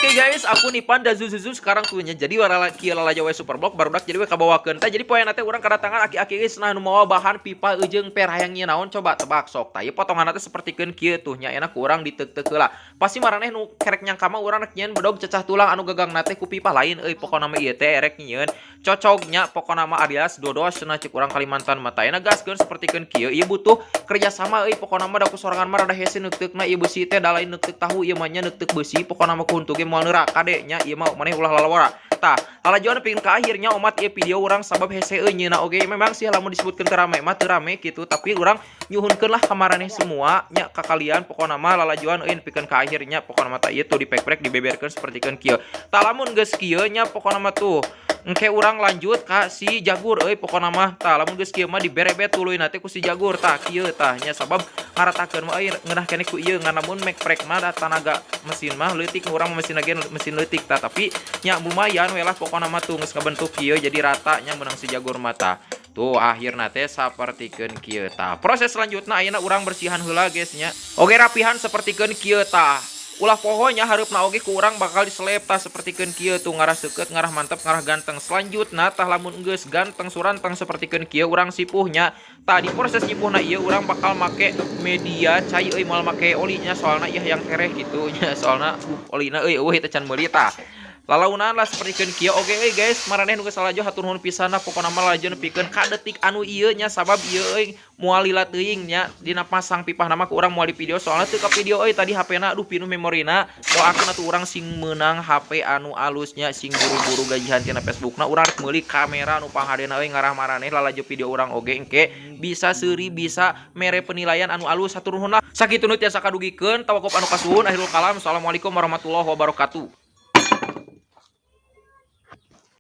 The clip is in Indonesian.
Oke guys, aku Nipan dan Zuzuzu sekarang tuhnya jadi warna kieu lalajowe Superblock barudak jadi we kabawakeun teh. Jadi poe nanti urang kedatangan aki-aki geus nah nu mawa bahan pipa eujeung per hayang nyieu naon coba tebak sok. Tah ieu potonganna teh sapertikeun kieu tuh nya enak urang diteuk-teuk heula. Pasti maraneh nu kerek nyangka mah urang rek nyieun bedog cecah tulang anu gagangna teh ku pipa lain euy pokona mah ieu teh erek nyieun cocoknya pokona mah alias dodos cenah cek urang Kalimantan mah tah enak gaskeun sapertikeun kieu ieu butuh kerjasama euy pokona mah da ku sorangan mah rada hese neuteukna ieu besi teh da lain neuteuk tahu ieu mah nya neuteuk besi pokona mah kuhuntu ge moal neraka deh nya ieu mah maneh ulah lalawara. Tah, lalajoan pingin ka akhirnya umat ieu video urang sabab hese eunyeuna oge memang sih lamun disebutkeun teu rame mah teu rame kitu tapi urang nyuhunkeun lah ka maraneh semua nya ka kalian pokona mah lalajoan euy pikeun ka akhirnya pokona mah tah ieu tuh diprek-prek dibeberkeun sapertikeun kieu. Tah lamun geus kieu nya pokona mah tuh engke urang lanjut ka si Jagur euy pokona mah tah lamun geus kieu mah diberebet tuluy teh ku si Jagur tah kieu tah nya sabab ngaratakeun mah euy ngeunah keneh ku ieu ngan lamun make prek mah tanaga mesin mah leutik urang mesin lagi mesin leutik tah tapi nya lumayan we lah pokona mah tuh geus ngabentuk kieu jadi rata nya menang si Jagur mata. Tuh akhirna teh sapertikeun kieu tah. Proses selanjutnya ayeuna urang bersihan heula guys nya. Oge rapihan sapertikeun kieu tah. Ulah pohonya hareupna oge ku urang bakal diselep tah sapertikeun kieu tuh ngarah seukeut ngarah mantep ngarah ganteng. Selanjutna tah lamun geus ganteng suranteng sapertikeun kieu urang sipuhnya. Tah di proses nyipuhna ieu urang bakal make media cai euy moal make olinya soalna ieu yang kereh kitu nya soalna olina euy eueuh teh can meuli tah. Lalaunan lah sapertikeun kieu oge euy guys maraneh nu geus salajo hatur nuhun pisanna pokona mah lalajo nepikeun ka detik anu ieu nya sabab ieu euy moal lila teuing nya dina pasang pipahna mah ku urang moal di video soalna teu ka video euy tadi HP-na aduh pinuh memorina doakeun atuh urang sing meunang HP anu alusnya sing buru-buru gajihan tina Facebookna urang rek meuli kamera nu panghadena euy ngarah maraneh lalajo video urang oge engke bisa seuri bisa mere penilaian anu alus hatur nuhun lah sakitu nu tiasa kadugikeun tawakuf anu kasuhun akhirul kalam assalamualaikum warahmatullahi wabarakatuh.